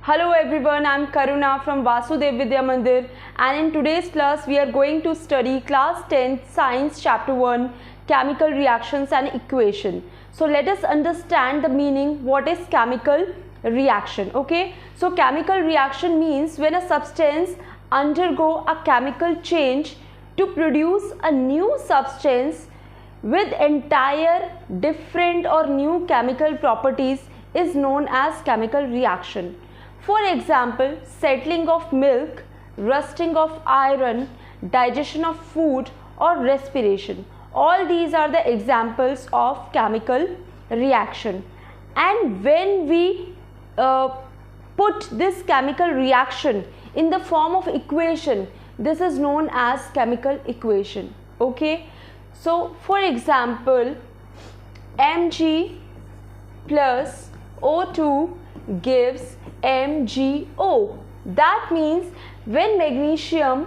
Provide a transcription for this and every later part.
Hello everyone, I am Karuna from Vasudev Vidya Mandir, and in today's class we are going to study class 10th science chapter 1 chemical reactions and equation. So let us understand the meaning what is chemical reaction. Okay, so chemical reaction means when a substance undergo a chemical change to produce a new substance with entire different or new chemical properties is known as chemical reaction. For example, settling of milk, rusting of iron, digestion of food or respiration. All these are the examples of chemical reaction. And when we put this chemical reaction in the form of equation, this is known as chemical equation. Okay. So, for example, Mg plus O2 gives MgO. That means when magnesium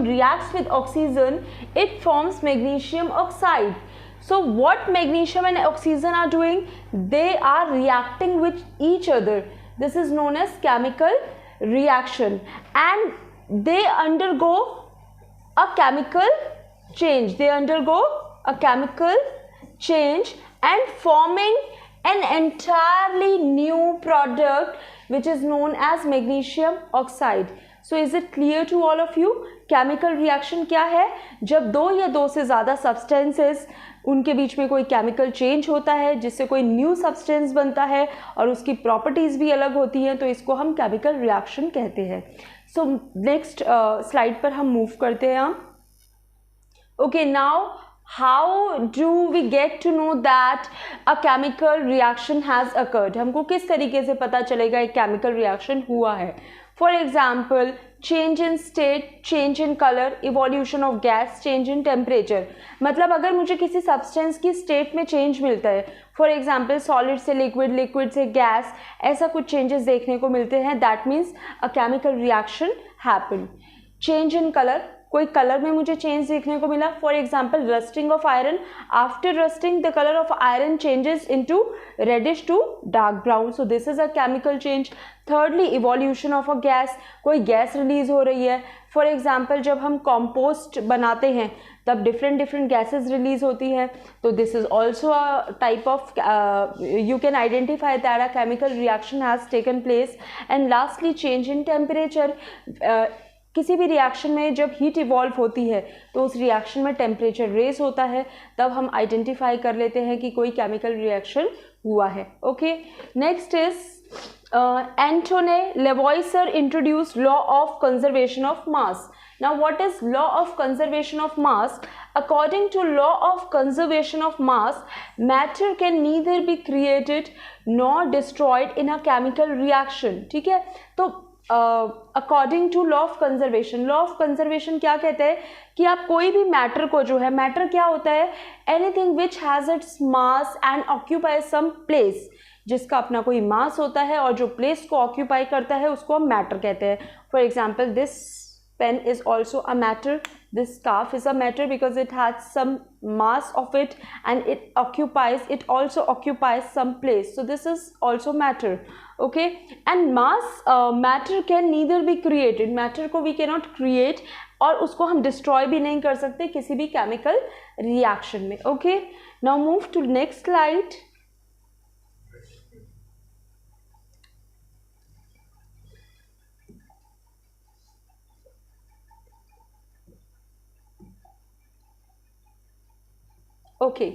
reacts with oxygen, it forms magnesium oxide. So what magnesium and oxygen are doing? They are reacting with each other. This is known as chemical reaction, and they undergo a chemical change. They undergo a chemical change and forming an entirely new product which is known as magnesium oxide. So is it clear to all of you? Chemical reaction क्या है? जब दो या दो से ज़्यादा substances उनके बीच में कोई chemical change होता है जिससे कोई new substance बनता है और उसकी properties भी अलग होती हैं, तो इसको हम chemical reaction कहते हैं. So next slide पर हम move करते हैं. Okay, now how do we get to know that a chemical reaction has occurred? हमको किस तरीके से पता चलेगा एक chemical reaction हुआ है? For example, change in state, change in color, evolution of gas, change in temperature. मतलब अगर मुझे किसी substance की state में change मिलता है, for example solid से liquid, liquid से gas, ऐसा कुछ changes देखने को मिलते हैं, that means a chemical reaction happened. Change in color, कोई कलर में मुझे चेंज देखने को मिला. For example rusting of iron, after rusting the colour of iron changes into reddish to dark brown. So this is a chemical change. Thirdly evolution of a gas, कोई gas release हो रही है. For example जब हम compost बनाते हैं तब different gases release होती हैं, तो this is also a type of you can identify that a chemical reaction has taken place. And lastly change in temperature. किसी भी रिएक्शन में जब हीट इवॉल्व होती है तो उस रिएक्शन में टेम्परेचर रेज होता है, तब हम आइडेंटिफाई कर लेते हैं कि कोई केमिकल रिएक्शन हुआ है. Okay, next is Antoine Lavoisier introduced law of conservation of mass. Now what is law of conservation of mass? According to law of conservation of mass, matter can neither be created nor destroyed in a chemical reaction. ठीक है, तो according to law of conservation, law of conservation क्या कहते हैं कि आप कोई भी मैटर को, जो है मैटर क्या होता है, anything which has its mass and occupy some place, जिसका अपना कोई मास होता है और जो प्लेस को ऑक्यूपाई करता है उसको हम मैटर कहते हैं. For example this pen is also a matter, this scarf is a matter because it has some mass of it and it also occupies some place, so this is also matter. Okay, and matter can neither be created, matter को we cannot create और उसको हम destroy भी नहीं कर सकते किसी भी chemical reaction में. Okay, now move to next slide. Okay,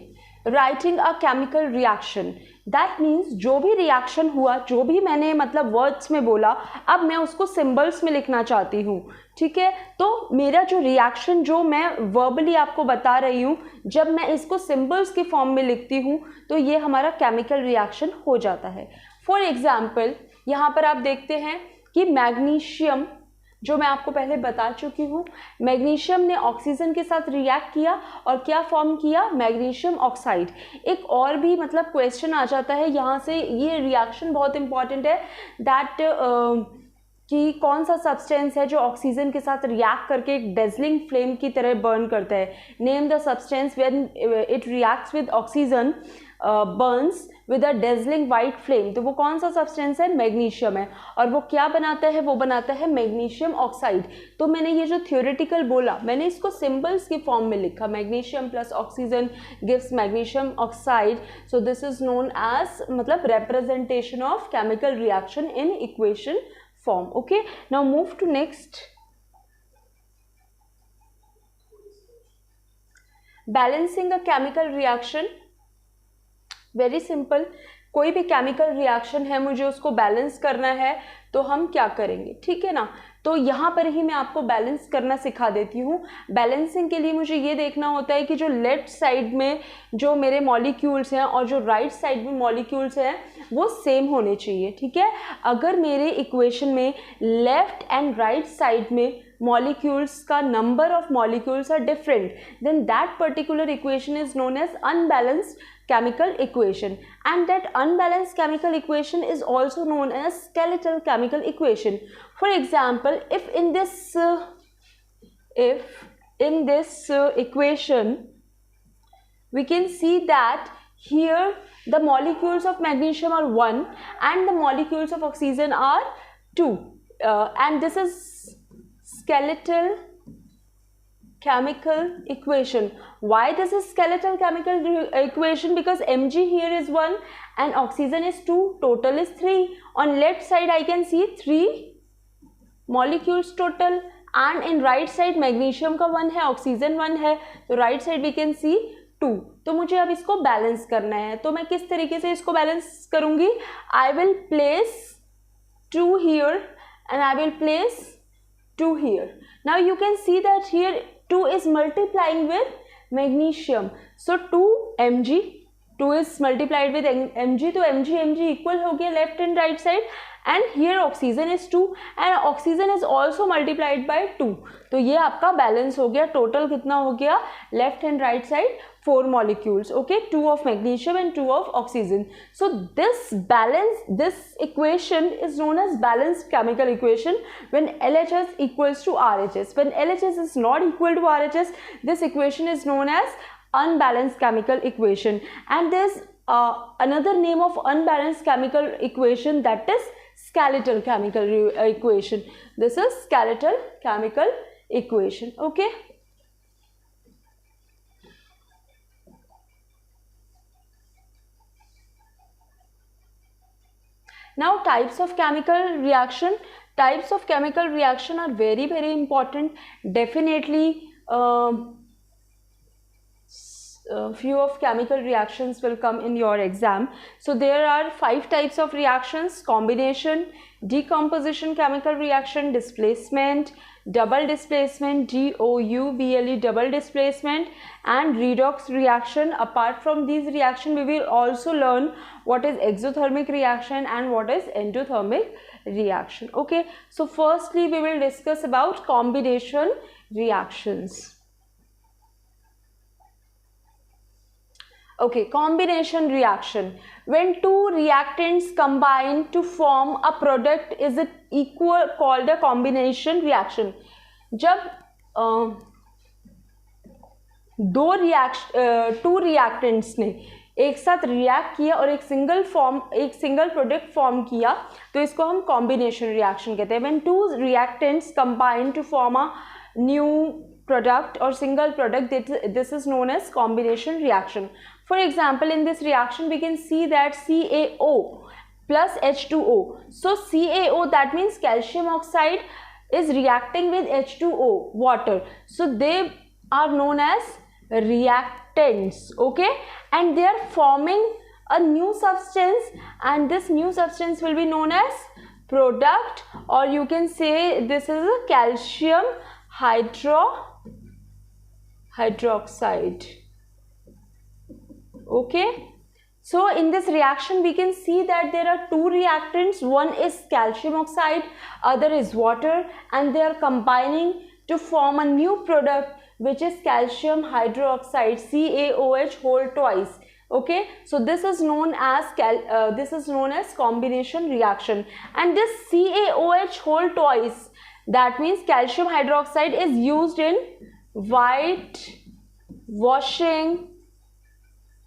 writing a chemical reaction, that means जो भी रिएक्शन हुआ, जो भी मैंने मतलब वर्ड्स में बोला, अब मैं उसको सिंबल्स में लिखना चाहती हूँ. ठीक है, तो मेरा जो रिएक्शन जो मैं वर्बली आपको बता रही हूँ, जब मैं इसको सिंबल्स के फॉर्म में लिखती हूँ तो ये हमारा केमिकल रिएक्शन हो जाता है. फॉर एग्जाम्पल यहाँ पर आप देखते हैं कि मैग्नीशियम, जो मैं आपको पहले बता चुकी हूँ, मैग्नीशियम ने ऑक्सीजन के साथ रिएक्ट किया और क्या फॉर्म किया, मैग्नीशियम ऑक्साइड. एक और भी मतलब क्वेश्चन आ जाता है यहाँ से, ये रिएक्शन बहुत इंपॉर्टेंट है, दैट कि कौन सा सब्सटेंस है जो ऑक्सीजन के साथ रिएक्ट करके एक डेजलिंग फ्लेम की तरह बर्न करता है. Name the substance when it reacts with oxygen Burns with a dazzling white flame, तो वो कौन सा सब्सटेंस है, मैग्नीशियम है, और वो क्या बनाता है, वो बनाता है मैग्नीशियम ऑक्साइड। तो मैंने ये जो थ्योरेटिकल बोला, मैंने इसको सिंबल्स की फॉर्म में लिखा, magnesium plus oxygen gives magnesium oxide, so this is known as मतलब representation of chemical reaction in equation form. Okay, now move to next. Balancing a chemical reaction, very simple. कोई भी chemical reaction है, मुझे उसको balance करना है, तो हम क्या करेंगे, ठीक है ना। तो यहाँ पर ही मैं आपको बैलेंस करना सिखा देती हूँ। बैलेंसिंग के लिए मुझे ये देखना होता है कि जो लेफ्ट साइड में जो मेरे मॉलिक्यूल्स हैं और जो राइट साइड में मॉलिक्यूल्स हैं वो सेम होने चाहिए, ठीक है। अगर मेरे इक्वेशन में लेफ्ट एंड राइट साइड में molecules का number of molecules are different, then that particular equation is known as unbalanced chemical equation, and that unbalanced chemical equation is also known as skeletal chemical equation. For example, if in this equation we can see that here the molecules of magnesium are 1 and the molecules of oxygen are 2, and this is skeletal chemical equation. Why this is skeletal chemical equation? Because Mg here is 1 and oxygen is 2, total is 3. On left side I can see 3 molecules total, and in right side magnesium का 1 है, oxygen 1 है, तो right side we can see 2. तो मुझे अब इसको balance करना है, तो मैं किस तरीके से इसको बैलेंस करूंगी, I will place 2 here and I will place 2 here. Now you can see that here 2 is multiplying with magnesium, so 2 Mg, 2 is multiplied with Mg, तो Mg equal हो गया left and right side, and here oxygen is 2 and oxygen is also multiplied by 2, तो ये आपका balance हो गया। Total कितना हो गया, left and right side 4 molecules, okay, 2 of magnesium and 2 of oxygen. So this equation is known as balanced chemical equation when LHS equals to RHS. When LHS is not equal to RHS, this equation is known as unbalanced chemical equation. And there's another name of unbalanced chemical equation, that is skeletal chemical equation. This is skeletal chemical equation, okay. Now types of chemical reaction. Types of chemical reaction are very important. Definitely few of chemical reactions will come in your exam. So there are 5 types of reactions: combination, decomposition chemical reaction, displacement, double displacement, DOUBLE double displacement, and redox reaction. Apart from these reaction, we will also learn what is exothermic reaction and what is endothermic reaction, okay. So firstly we will discuss about combination reactions. Okay, combination reaction. When 2 reactants combine to form a product, is it equal, called a combination reaction. जब 2 reactants ने एक साथ react किया और एक single product form किया, तो इसको हम कॉम्बिनेशन रिएक्शन कहते हैं. When 2 reactants combine to form a new product or single product, this is known as combination reaction. For example, in this reaction we can see that CaO plus H2O. So CaO, that means calcium oxide, is reacting with H2O, water. So they are known as reactants, okay, and they are forming a new substance, and this new substance will be known as product, or you can say this is a calcium hydroxide, okay. So in this reaction we can see that there are 2 reactants, one is calcium oxide, other is water, and they are combining to form a new product which is calcium hydroxide, CaOH whole twice, okay. So this is known as combination reaction, and this CaOH whole twice, that means calcium hydroxide, is used in white washing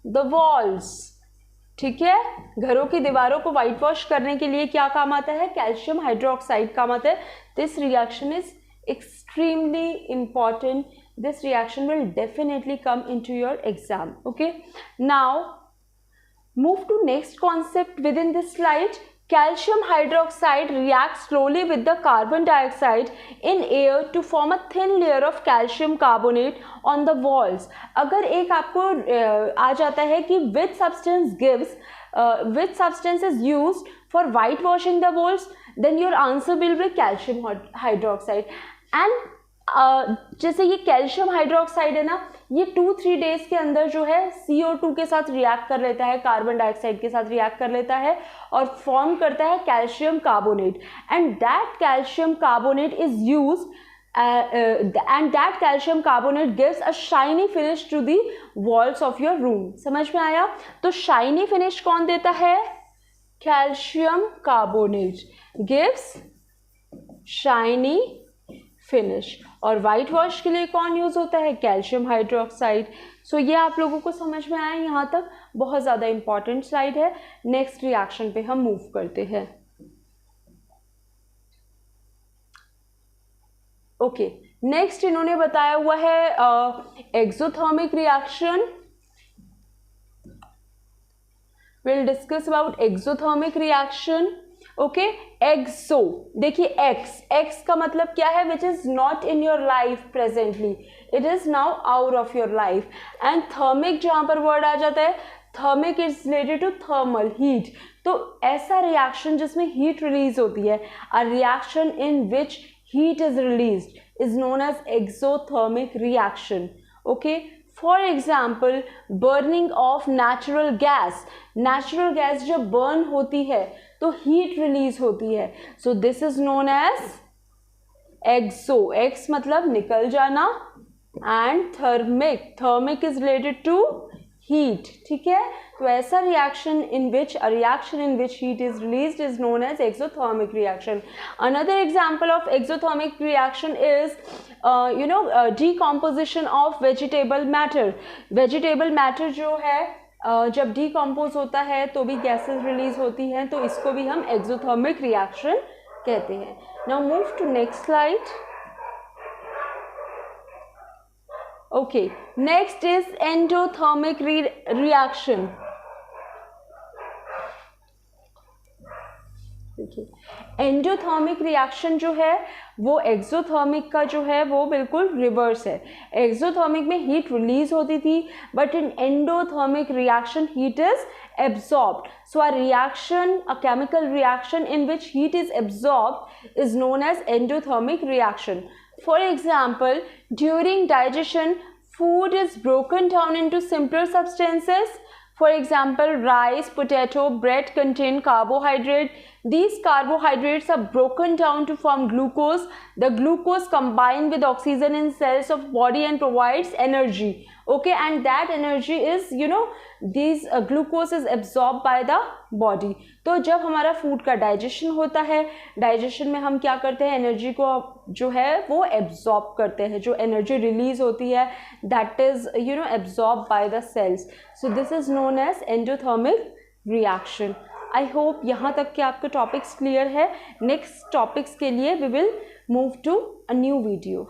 the walls, ठीक है, घरों की दीवारों को white wash करने के लिए क्या काम आता है, कैल्शियम हाइड्रोक्साइड काम आता है. This reaction is extremely important. This reaction will definitely come into your exam. Okay, now move to next concept within this slide. Calcium hydroxide reacts slowly with the carbon dioxide in air to form a thin layer of calcium carbonate on the walls. अगर एक आपको आ जाता है कि which substance is used for whitewashing the walls, then your answer will be calcium hydroxide. And जैसे ये calcium hydroxide है ना, ये 2-3 डेज के अंदर जो है CO2 के साथ रिएक्ट कर लेता है, कार्बन डाइऑक्साइड के साथ रिएक्ट कर लेता है और फॉर्म करता है calcium carbonate. And that calcium carbonate is used and that calcium carbonate gives a shiny finish to the walls of your room. समझ में आया? तो shiny finish कौन देता है? Calcium carbonate gives shiny finish. और white wash के लिए कौन यूज होता है? Calcium hydroxide. सो ये आप लोगों को समझ में आया यहाँ तक? बहुत ज़्यादा इंपॉर्टेंट स्लाइड है. नेक्स्ट रिएक्शन पे हम मूव करते हैं. ओके, नेक्स्ट इन्होंने बताया हुआ है exothermic reaction. Will discuss about exothermic reaction. Okay, exo, देखिए एक्स का मतलब क्या है? Which is not in your life presently, it is now out of your life. And thermic जहां पर वर्ड आ जाता है, thermic is related to thermal heat. तो ऐसा रिएक्शन जिसमें हीट रिलीज होती है, a reaction in which heat is released is known as exothermic reaction. Okay, for example, burning of natural gas. Natural gas जब burn होती है तो heat release होती है. So this is known as exo. X मतलब निकल जाना and thermic is related to heat. ठीक है, तो ऐसा reaction in which heat is released is known as exothermic reaction. Another example of exothermic reaction is decomposition of vegetable matter. Vegetable matter जो है जब decompose होता है तो भी gases release होती हैं, तो इसको भी हम exothermic reaction कहते हैं. Now move to next slide. Okay, next is endothermic reaction. देखिए, एंडोथर्मिक रिएक्शन जो है वो एक्सोथर्मिक का जो है वो बिल्कुल रिवर्स है. एक्सोथर्मिक में हीट रिलीज होती थी, but in endothermic reaction heat is absorbed. So a reaction, a chemical reaction in which heat is absorbed is known as endothermic reaction. For example, during digestion, food is broken down into simpler substances. For example, rice, potato, bread contain carbohydrate. These carbohydrates are broken down to form glucose. The glucose combines with oxygen in cells of body and provides energy. Okay, and that energy is, these glucose is absorbed by the body. तो जब हमारा food का digestion होता है, digestion में हम क्या करते हैं? एनर्जी को जो है वो एब्जॉर्ब करते हैं. जो एनर्जी रिलीज होती है that is absorb by the cells. So this is known as endothermic reaction. I hope यहाँ तक के आपके टॉपिक्स क्लियर है. नेक्स्ट टॉपिक्स के लिए we will move to a new video.